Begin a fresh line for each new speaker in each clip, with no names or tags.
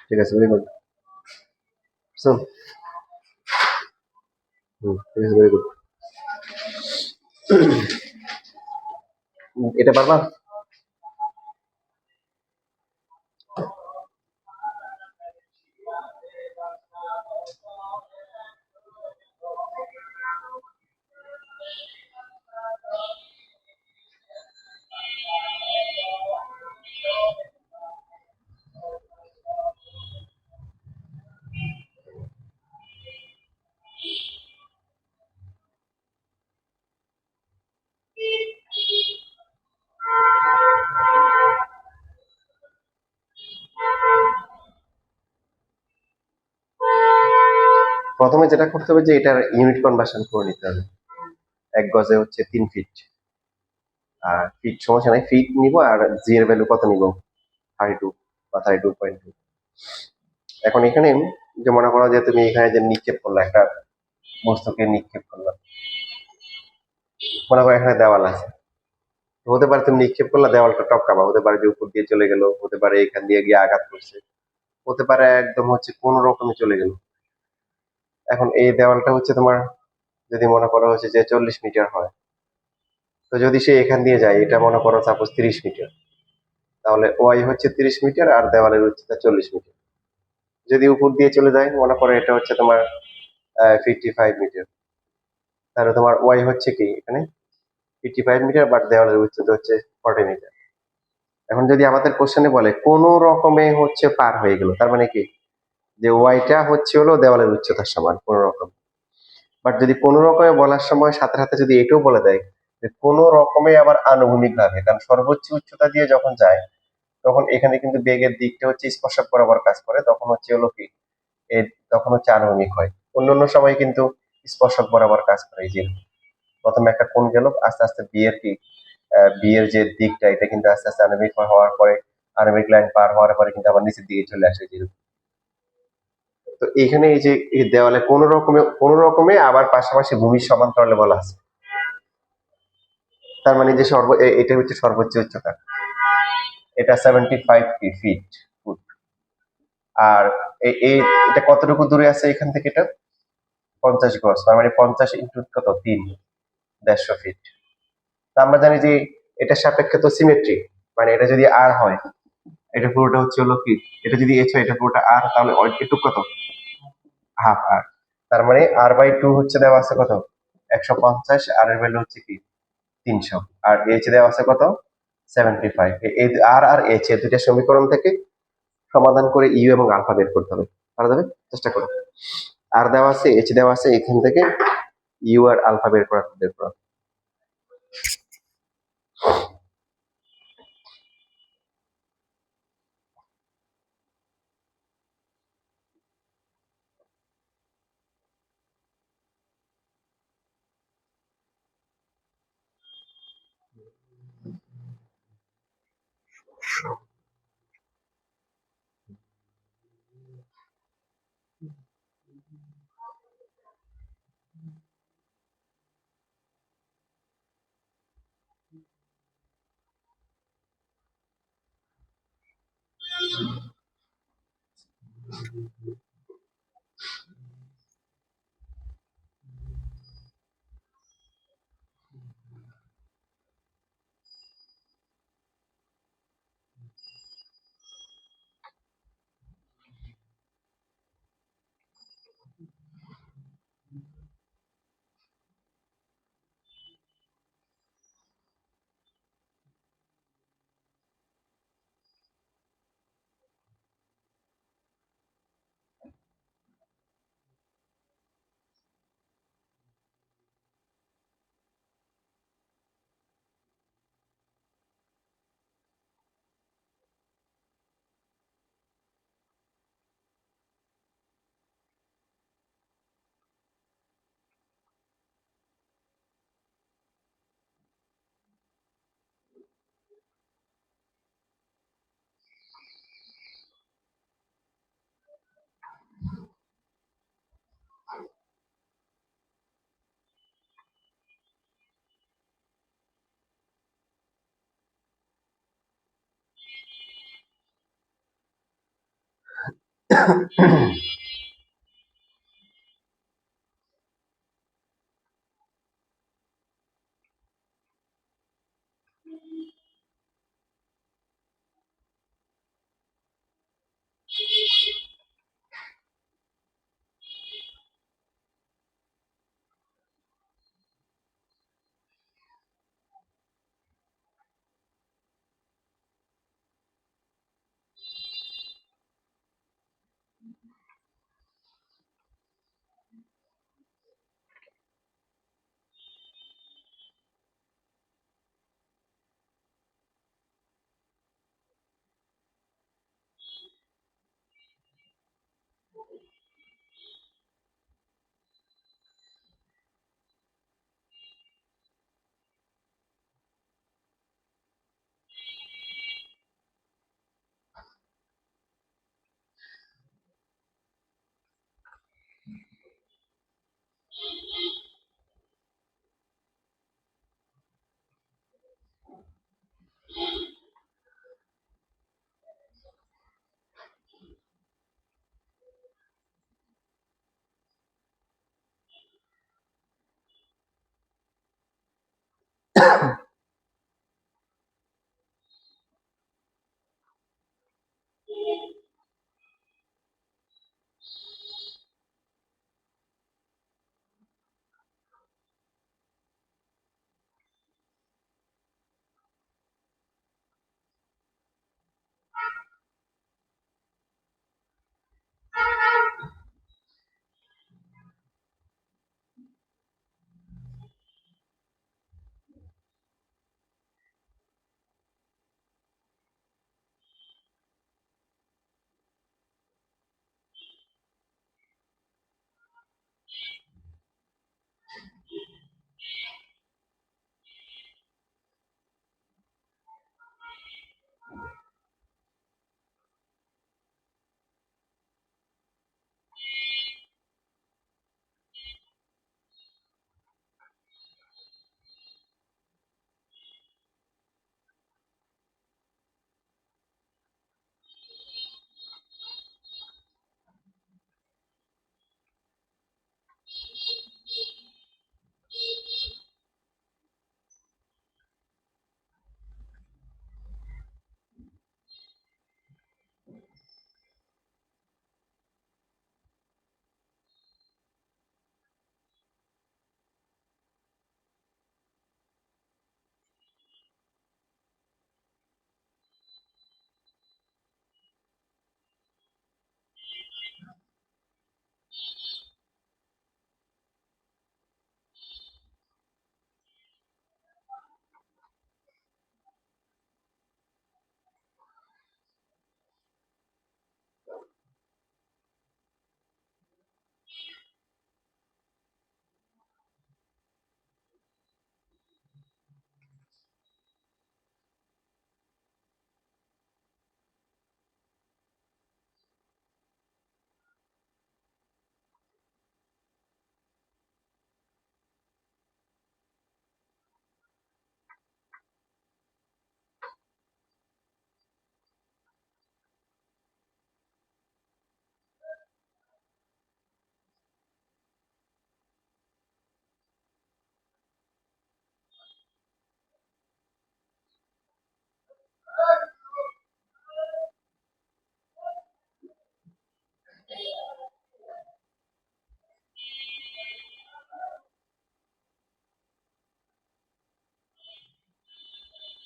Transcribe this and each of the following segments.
ঠিক আছে, very good. So ঠিক আছে, ভেরি গুড। এটা পারবা? প্রথমে যেটা করতে হবে যে এটার ইউনিট কনভার্সন করে নিতে হবে। ১ গজে হচ্ছে ৩ ফিট। আর ফিট সমস্যা নাই। ফিট নিব আর জি এর ভ্যালু কত নিব? 32 বা 32.2। এখন এখানে যে মনে করো যে তুমি এখানে যে নিক্ষেপ করলা, একটা বস্তুকে নিক্ষেপ করলা। মনে করো এখানে দেওয়াল আছে। হতে পারে তুমি নিক্ষেপ করলা, দেওয়ালটা টপকাবা। হতে পারে যে উপর দিয়ে চলে গেল, হতে পারে এখান দিয়ে গিয়ে আঘাত করছে, হতে পারে একদম হচ্ছে কোন রকমে চলে গেল। এখন এই দেওয়ালটা হচ্ছে তোমার, যদি মনে করো হচ্ছে যে 40 মিটার হয়, তো যদি সে এখান দিয়ে যায়, এটা মনে করো সাপোজ 30 মিটার, তাহলে ওয়াই হচ্ছে 30 মিটার আর দেওয়ালের উচ্চতা 40 মিটার। যদি উপর দিয়ে চলে যায়, মনে করো এটা হচ্ছে তোমার 55 মিটার, তাহলে তোমার ওয়াই হচ্ছে কি এখানে 55 মিটার, বাট দেওয়ালের উচ্চতা হচ্ছে 40 মিটার। এখন যদি আমাদের কোশ্চেনে বলে কোন রকমে হচ্ছে পার হয়ে গেল, তার মানে কি যে ওয়াইটা হচ্ছে হলো দেওয়ালের উচ্চতার সমান কোন রকম। বাট যদি কোনো রকমে বলার সময় সাথে সাথে যদি এটাও বলে দেয় যে কোনো রকমে আবার আনুভূমিক ভাবে, কারণ সর্বোচ্চ উচ্চতা দিয়ে যখন যায় তখন এখানে কিন্তু বেগের দিকটা হচ্ছে স্পর্শক বরাবর কাজ করে, তখন হচ্ছে হলো কি তখন হচ্ছে আনুভূমিক হয়। অন্যান্য সময় কিন্তু স্পর্শক বরাবর কাজ করে। এই যে প্রথমে একটা কোণ গেল, আস্তে আস্তে বিয়ের কি বিয়ের যে দিকটা, এটা কিন্তু আস্তে আস্তে আনুভূমিক হওয়ার পরে, আনুভূমিক লাইন পার হওয়ার পরে কিন্তু আবার নিচের দিকে চলে আসে যে। তো এখানে এই যে এই দেওয়ালে কোন রকমে আবার পাশাপাশি ভূমির সমান্তরালে বলা আছে। তার মানে যে এটা হচ্ছে সর্বোচ্চ উচ্চতা, এটা 75 ফিট ফুট। আর এটা কতটুকু দূরে আছে এখান থেকে? এটা 50 গজ, তার মানে 50 ইন্টু কত 3, 150 ফিট। তা আমরা জানি যে এটা সাপেক্ষে তো সিমেট্রি, মানে এটা যদি আর হয়, এটা পুরোটা হচ্ছে হলো কি, এটা যদি এইচ হয়, এটা পুরোটা আর, তাহলে এটুক কত? হাফ আর। তার মানে r/2 হচ্ছে দেওয়া আছে কত? 150, আর এর ভ্যালু হচ্ছে কি 300, আর এইচ দেওয়া আছে কত? 75। এই আর আর এইচ এর দুইটা সমীকরণ থেকে সমাধান করে ইউ এবং আলফা বের করতে হবে। পারা যাবে? চেষ্টা করো। আর দেওয়া আছে, এইচ দেওয়া আছে, এখান থেকে ইউ আর আলফা বের করা।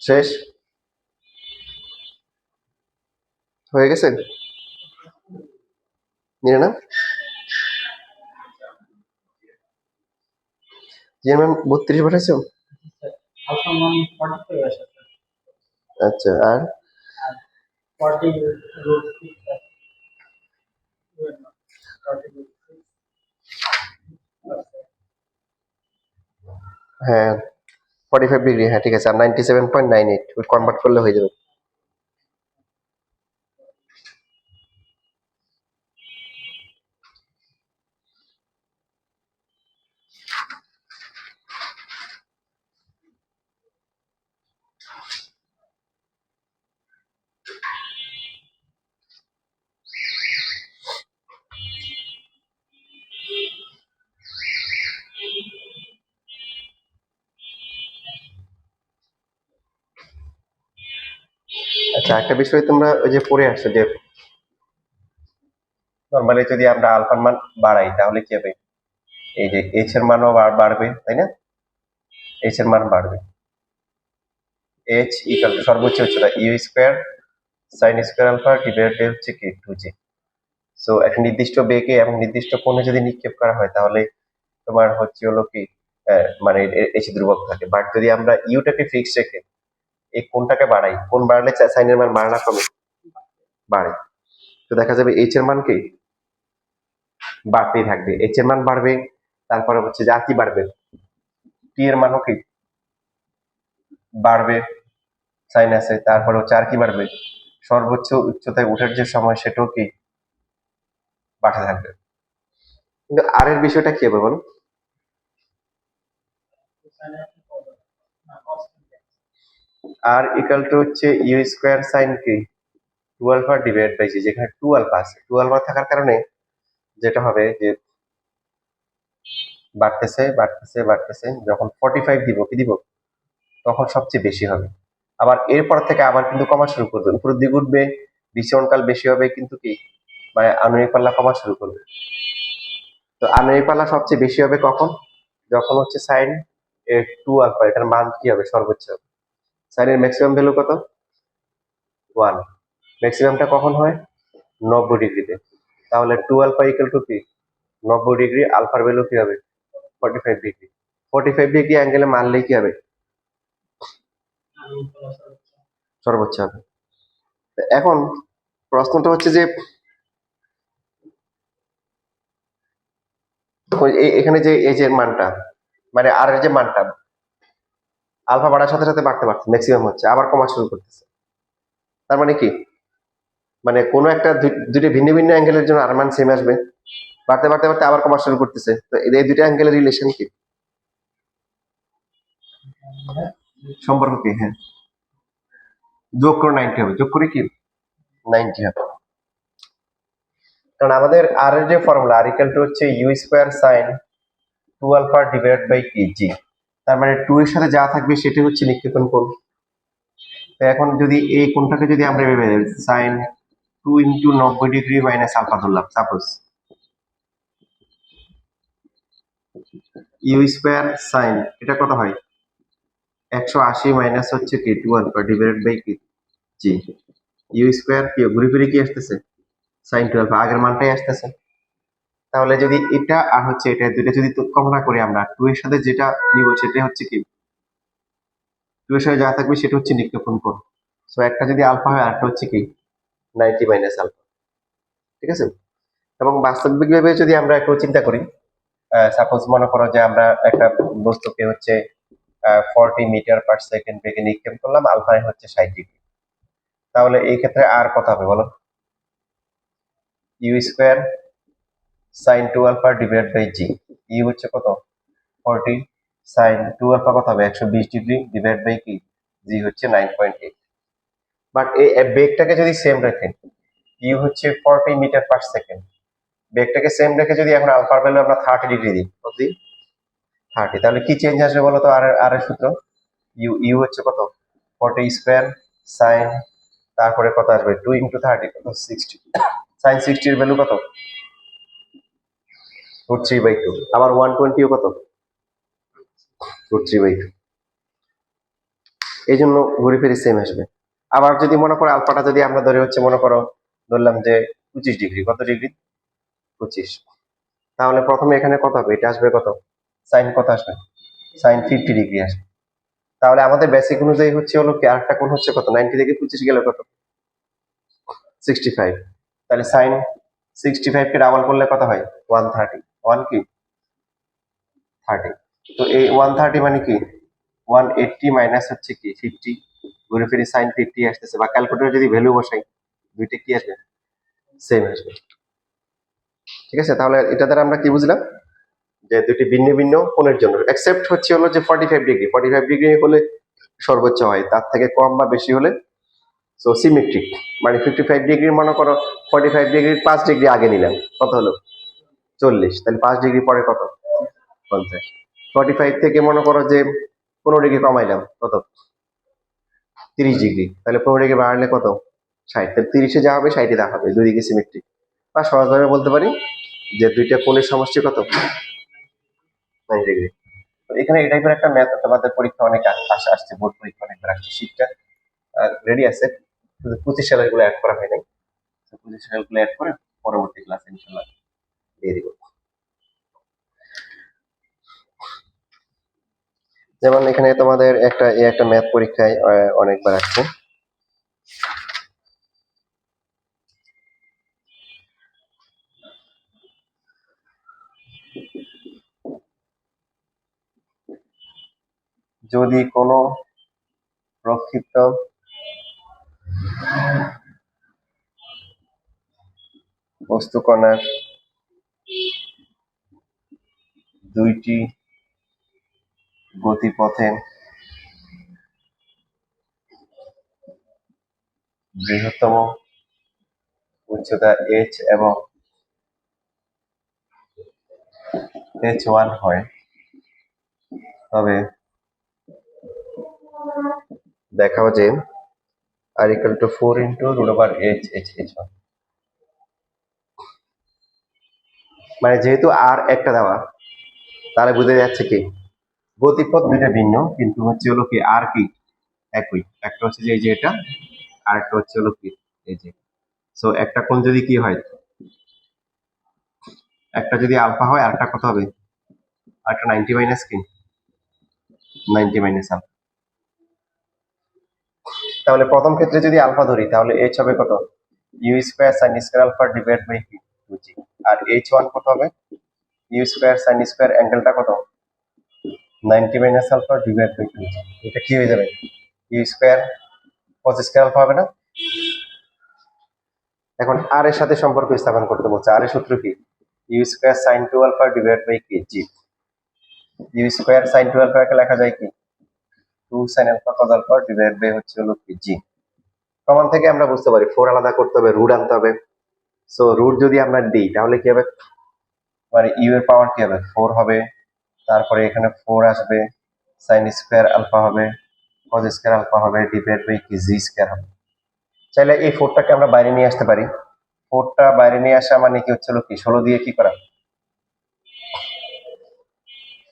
শেষ হয়ে গেছে নিয়ে না জিএমএম 32 পাঠাইছো আচ্ছা আর হ্যাঁ 45 ডিগ্রি, হ্যাঁ ঠিক আছে। আর 97.98 কনভার্ট করলে হয়ে যাবে। আচ্ছা, একটা বিষয় তোমরা ওই যে পড়ে আসছো যে নর্মালি যদি আমরা আলফার মান বাড়াই তাহলে কি হবে, এই যে এইচ এর মানও বাড়বে, তাই না? এইচ এর মান বাড়বে। এইচ ইকুয়াল টু সর্বোচ্চ উচ্চতা U square sine square alpha divided by হচ্ছে কি 2j। সো একটা নির্দিষ্ট বেগে এবং নির্দিষ্ট কোণে যদি নিক্ষেপ করা হয় তাহলে তোমার হচ্ছে হলো কি মানে এইচ ধ্রুবক থাকে। বাট যদি আমরা ইউটাকে ফিক্স রেখে এই কোণটাকে বাড়াই, কোণ বাড়লে সাইনের মান বাড়ে না কমে? বাড়ে। তো দেখা যাবে এইচ এর মান কি বাড়তেই থাকবে, এইচ এর মান বাড়বে, তারপরে হচ্ছে যে আর কি বাড়বে, টি এর মানও কি বাড়বে, সাইন আছে, তারপরে হচ্ছে আর কি বাড়বে, সর্বোচ্চ উচ্চতায় ওঠার যে সময় সেটাও কি বাড়তে থাকবে। কিন্তু আর এর বিষয়টা কি হবে বলো? আর ইকুয়াল টু হচ্ছে ইউ স্কোয়ার সাইন কি 2 আলফা ডিভাইড বাই জি, যেখানে 2 আলফা আছে, 2 আলফা থাকার কারণে যেটা হবে যে বাড়তেছে বাড়তেছে বাড়তেছে, যখন 45 দিব কি দিব তখন সবচেয়ে বেশি হবে। আবার এরপর থেকে আবার কিন্তু কমা শুরু করবে, উপরের দিকে উঠবে, বিচরণকাল বেশি হবে, কিন্তু কি মানে আনুমানিক পাল্লা কমা শুরু করবে। তো আনুমানিক পাল্লা সবচেয়ে বেশি হবে কখন, যখন হচ্ছে সাইন এর 2 আলফা এটার মান কি হবে সর্বোচ্চ হবে। সাইনের ম্যাক্সিমাম ভ্যালু কত 1, ম্যাক্সিমামটা কখন হয় 90 ডিগ্রিতে। তাহলে 2 আলফা ইকুয়াল টু কি 90 ডিগ্রি, আলফার ভ্যালু কি হবে 45 ডিগ্রি। 45 ডিগ্রি অ্যাঙ্গেলে মারলেই কি হবে সর্বোচ্চ হবে। এখন প্রশ্নটা হচ্ছে যে এখানে যে এই যে মানটা মানে আর এর যে মানটা আলফা বাড়ার সাথে সাথে বাড়তে বাড়তে ম্যাক্সিমাম হচ্ছে, আবার কমা শুরু করতেছে। তার মানে কি মানে কোনো একটা দুইটা ভিন্ন ভিন্ন অ্যাঙ্গেলের জন্য আর মান সেম আসবে, বাড়তে বাড়তে বাড়তে আবার কমা শুরু করতেছে। তো এই দুইটা অ্যাঙ্গেলের রিলেশন কি, সম্পর্ক কি? হ্যাঁ, যোগ করে 90 হবে, যোগ করে কি 90 হবে। কারণ আমাদের আর এর যে ফর্মুলা আর ইকুয়াল টু হচ্ছে U square sine 2 alpha divide by কি জি, তার মানে 2 এর সাথে যা থাকবে সেটা হচ্ছে নিক্ষেপণ কোণ। তো এখন যদি এই কোণটাকে যদি আমরা ভেবে sine 2 into 90 degree minus alpha ধরলাম, সাপোজ ইউ স্কোয়ার সাইন এটা কত হয় 180 মাইনাস হচ্ছে কি 2 আলফা ডিভাইডেড বাই কি জি, ইউ স্কোয়ার কি ঘুরে ফিরে কি আসতেছে সাইন 2 আলফা, আগের মানটাই আসতেছে। তাহলে যদি এটা আর হচ্ছে এটা দুইটা যদি তুলনা করি আমরা, 2 এর সাথে যেটা নিব সেটা হচ্ছে কি 2 এর সাথে যা থাকবে সেটা হচ্ছে নিক্ষেপণ কোণ। সো একটা যদি আলফা হয় আরেকটা হচ্ছে কি 90 মাইনাস আলফা, ঠিক আছে। এবং বাস্তবিকভাবে যদি আমরা একটু চিন্তা করি, সাপোজ মনে করো যে আমরা একটা বস্তুকে হচ্ছে 40 মিটার পার সেকেন্ড বেগে নিক্ষেপ করলাম, আলফা হচ্ছে 60 ডিগ্রি, তাহলে এই ক্ষেত্রে আর কত হবে বলো, U square sine 2 alpha divide by G, U হচ্ছে কত 40, সাইন 2 আলফা কত হবে 120 ডিগ্রি ডিভাইড বাই কি জি হচ্ছে 9.8। বাট এই বেগটাকে যদি সেম রাখেন, ইউ হচ্ছে 40 মিটার পার সেকেন্ড, বেগটাকে সেম রেখে যদি এখন আলফার ভ্যালু আমরা 30 ডিগ্রি দিই, কত দিই 30, তাহলে কি চেঞ্জ আসবে বলো তো আর আর এর সূত্র, ইউ ইউ হচ্ছে কত 40 স্কোয়ার সাইন, তারপরে কত আসবে 2 ইন্টু 30 কত 60, সাইন 60 এর ভ্যালু কত √3/2, আবার 120 ও কত √3/2, এই জন্য ঘুরে ফিরে সেম আসবে। আবার যদি মনে করো আলফাটা যদি আমরা ধরে হচ্ছে মনে করো ধরলাম যে 25 ডিগ্রি, কত ডিগ্রি 25, তাহলে প্রথমে এখানে কত হবে, এটা আসবে কত সাইন কত আসবে সাইন 50 ডিগ্রি আসবে। তাহলে আমাদের বেসিক অনুযায়ী হচ্ছে হলো কি আরেকটা কোণ হচ্ছে কত 90 থেকে 25 গেলে কত 65, তাহলে সাইন 65 কে ডাবল করলে কত হয় 130, 1 কি 30। তো এই 130 মানে কি 180 মাইনাস হচ্ছে কি 50, ঘুরে ফিরে সাইন 50 আসতেছে, বা ক্যালকুলেটর যদি ভ্যালু বসাই দুইটা কি আসবে সেম আসবে, ঠিক আছে। তাহলে এটা দ্বারা আমরা কি বুঝলাম যে দুটি ভিন্ন ভিন্ন কোণের জন্য এক্সেপ্ট হচ্ছে হলো যে 45 ডিগ্রি, 45 ডিগ্রি হলে সর্বোচ্চ হয়, তার থেকে কম বা বেশি হলে সো সিমেট্রিক, মানে 55 ডিগ্রি মনে করো 45 ডিগ্রির 5 ডিগ্রি আগে নিলাম কত হলো 40, তাহলে 5 ডিগ্রি পরে কত 50, 45 থেকে মনে করো যে 15 ডিগ্রি কমাইলাম কত 30 ডিগ্রি, তাহলে 15 ডিগ্রি বাড়ালে কত? 60। তাহলে 30-এ যা হবে 60-ই দেখাবে, দুই দিকে সিমেট্রিক। বা সহজভাবে বলতে পারি যে দুইটা কোণের সমষ্টি কত? 90 ডিগ্রি। তো এখানে এই টাইপের একটা ম্যাথ তোমাদের পরীক্ষা অনেক আসছে, বোর্ড পরীক্ষা অনেকবার আসছে। শীটটা রেডি আছে, শুধু 25 সালের গুলো অ্যাড করা হয় নাই। 25 সালের গুলো অ্যাড করে পরবর্তী ক্লাসে ইনশাল্লাহ দিয়ে দিব। যেমন এখানে তোমাদের একটা ম্যাথ পরীক্ষায় অনেকবার আসছে। যদি কোনো প্রক্ষিপ্ত বস্তু কণার দুইটি গতিপথে বৃহত্তম উচ্চতা h এবং h1 হয়, তবে দেখাও যে r equal to 4 into root over h1। মানে যেহেতু r একটা দেওয়া, তাহলে বোঝা যাচ্ছে কি গতিপথ দুইটা ভিন্ন, কিন্তু হচ্ছে হলো কি r কি একই। একটা হচ্ছে যে এই যে এটা, আর একটা হচ্ছে হলো কি এই যে। সো একটা কোণ যদি কি হয়, একটা যদি আলফা হয় আর একটা কত হবে? আর একটা 90 মাইনাস কি 90 মাইনাস আলফা। তাহলে প্রথম ক্ষেত্রে যদি আলফা ধরি তাহলে h হবে কত? u square sin square alpha divide by কি 2g। আর h1 কত হবে? u স্কয়ার sin স্কয়ার অ্যাঙ্গেলটা কত? 90 minus alpha divide by 2g। এটা কি হয়ে যাবে? u square cos square alpha হবে না? এখন r এর সাথে সম্পর্ক স্থাপন করতে বলছে। r এর সূত্র কি? u square sin 2 alpha divide by কি g। u square sin 2 alpha কে লেখা যায় কি 2 sin alpha cos alpha divide by হচ্ছে হলো কি g। প্রমাণ থেকে আমরা বুঝতে পারি 4 আলাদা করতে হবে, রুট আনতে হবে। সো রুট যদি আমরা দিই তাহলে কি হবে? মানে ইউ এর পাওয়ার কি হবে? 4 হবে, তারপরে এখানে 4 আসবে, sin স্কয়ার আলফা হবে, cos স্কয়ার আলফা হবে, ডিভাইড বাই কি জি স্কয়ার হবে। চাইলে এই 4টাকে আমরা বাইরে নিয়ে আসতে পারি। 4টা বাইরে নিয়ে আসা মানে কি হচ্ছে কি 16 দিয়ে কি করা?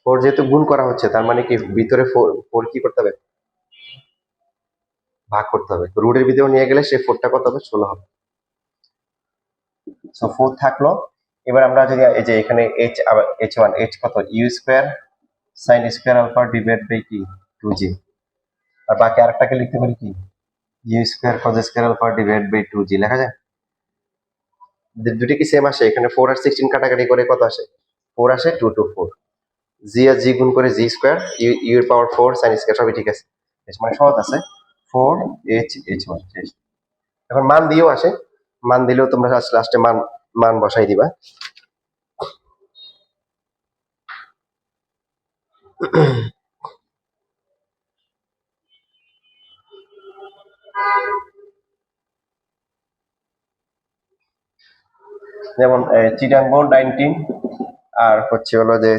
4 যেহেতু গুণ করা হচ্ছে, তার মানে কি ভিতরে 4 কি করতে হবে? ভাগ করতে হবে। তো রুটের ভিতরে নিয়ে গেলে সেই 4টা কত হবে? 16 হবে। সো 4 থাকলো। এবার আমরা যদি এই যে এখানে h আবার h1 h কত? u square sin square alpha divide by কি 2g। আর বাকি আরেকটাকে লিখতে পারি কি u square cos square alpha divide by 2g লেখা যায়। দুটো কি সেম আসে? এখানে 4 আর 16 কাটাকাটি করে কত আসে? 4 আসে, 2 2 4। জি আর জি গুণ করে জি স্কয়ার, ইউ এর পাওয়ার 4 sin স্কয়ার, সবই ঠিক আছে। মানে সহজ আছে। 4 h h1 শেষ। এখন মান দিয়েও আসে, মান দিলেও তোমরা লাস্টে মান মান বসাই দিবা। যেমন চিটাং বোর্ড 19 আর হচ্ছে হলো যে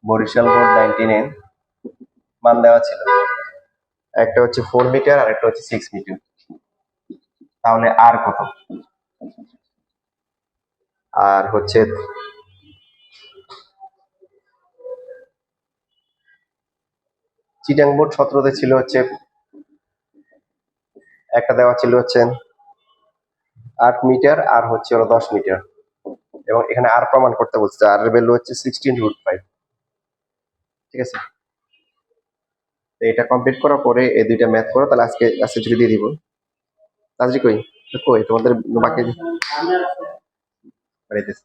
বরিশাল বোর্ড 19 এর মান দেওয়া ছিল। একটা হচ্ছে 4 মিটার আর একটা হচ্ছে 6 মিটার। তাহলে আর কত? আর হচ্ছে চিটাং বোর্ড 17তে ছিল হচ্ছে একটা দেওয়া ছিল হচ্ছে 8 মিটার আর হচ্ছে হলো 10 মিটার, এবং এখানে আর প্রমাণ করতে বলছে। আর এর ভ্যালু হচ্ছে 16√5। ঠিক আছে, তো এটা কমপ্লিট করার পরে এই দুইটা ম্যাথ করো, তাহলে আজকে আজকে ছুটি দিয়ে দিব। তাড়াতাড়ি কই কই তোমাদের বাকি বাড়াইতেছে।